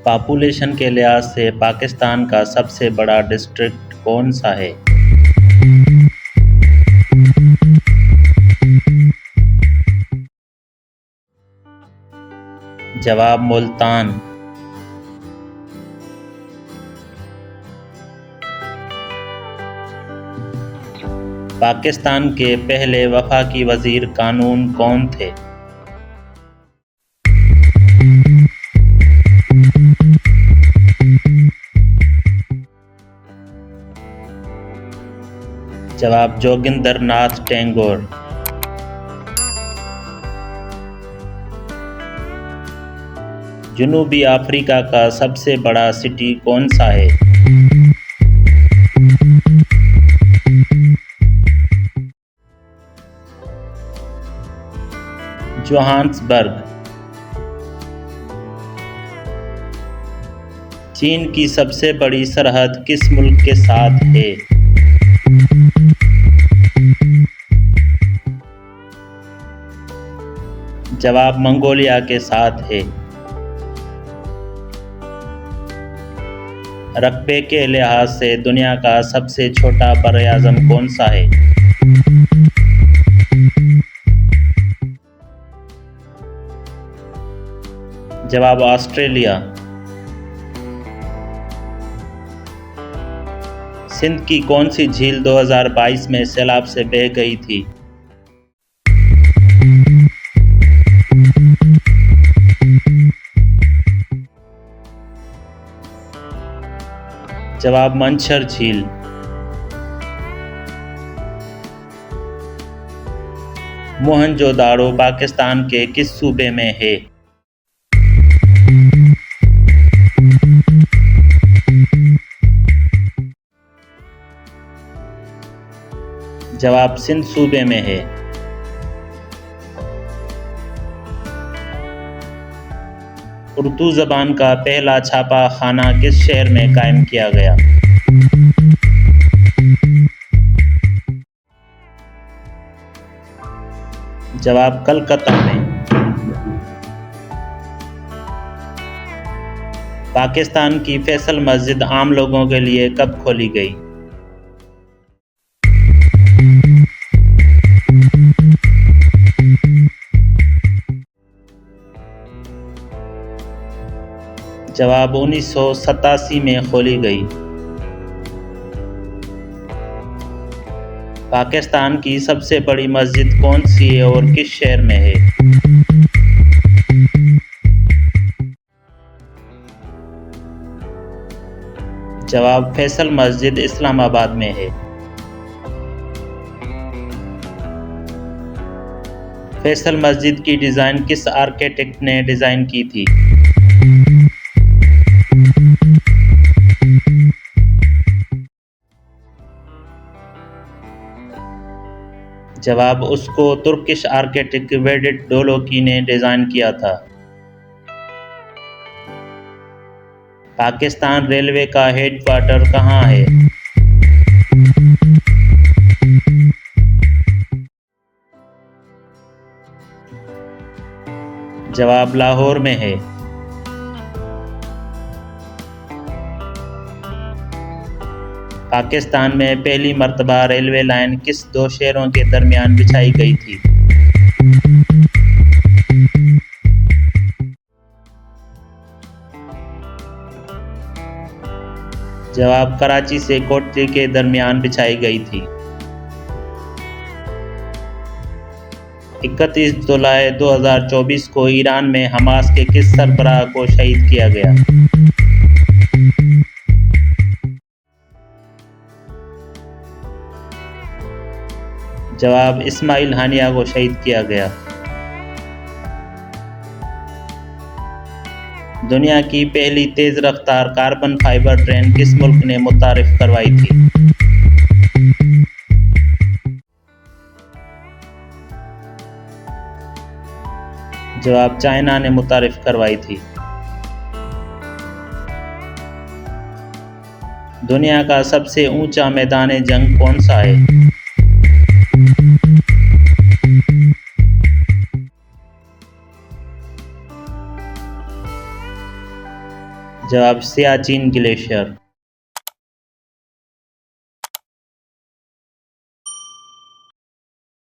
Population के लिहाज से पाकिस्तान का सबसे बड़ा डिस्ट्रिक्ट कौन सा है? जवाब मुल्तान। पाकिस्तान के पहले वफाकी वजीर कानून कौन थे? जवाब जोगिंदर नाथ टैगोर। जनूबी अफ्रीका का सबसे बड़ा सिटी कौन सा है? जोहान्सबर्ग। चीन की सबसे बड़ी सरहद किस मुल्क के साथ है? जवाब मंगोलिया के साथ है। रकबे के लिहाज से दुनिया का सबसे छोटा बरआज़म कौन सा है? जवाब ऑस्ट्रेलिया। सिंध की कौन सी झील 2022 में सैलाब से बह गई थी? जवाब मंछर झील। मोहनजोदाड़ो पाकिस्तान के किस सूबे में है? जवाब सिंध सूबे में है। उर्दू ज़बान का पहला छापा खाना किस शहर में कायम किया गया? जवाब कलकत्ता में। पाकिस्तान की फैसल मस्जिद आम लोगों के लिए कब खोली गई? जवाब 1987 में खोली गई। पाकिस्तान की सबसे बड़ी मस्जिद कौन सी है और किस शहर में है? जवाब फैसल मस्जिद इस्लामाबाद में है। फैसल मस्जिद की डिज़ाइन किस आर्किटेक्ट ने डिज़ाइन की थी? जवाब उसको तुर्किश आर्किटेक्ट वेडिट डोलोकी ने डिज़ाइन किया था। पाकिस्तान रेलवे का हेडक्वार्टर कहाँ है? जवाब लाहौर में है। पाकिस्तान में पहली मर्तबा रेलवे लाइन किस दो शहरों के दरमियान बिछाई गई थी? जवाब कराची से कोटली के दरमियान बिछाई गई थी। 31 जुलाई 2024 को ईरान में हमास के किस सरबराह को शहीद किया गया? जवाब इस्माइल हानिया को शहीद किया गया। दुनिया की पहली तेज रफ्तार कार्बन फाइबर ट्रेन किस मुल्क ने मुतारिफ करवाई थी? जवाब चाइना ने मुतारिफ करवाई थी। दुनिया का सबसे ऊंचा मैदान जंग कौन सा है? जवाब सियाचिन ग्लेशियर।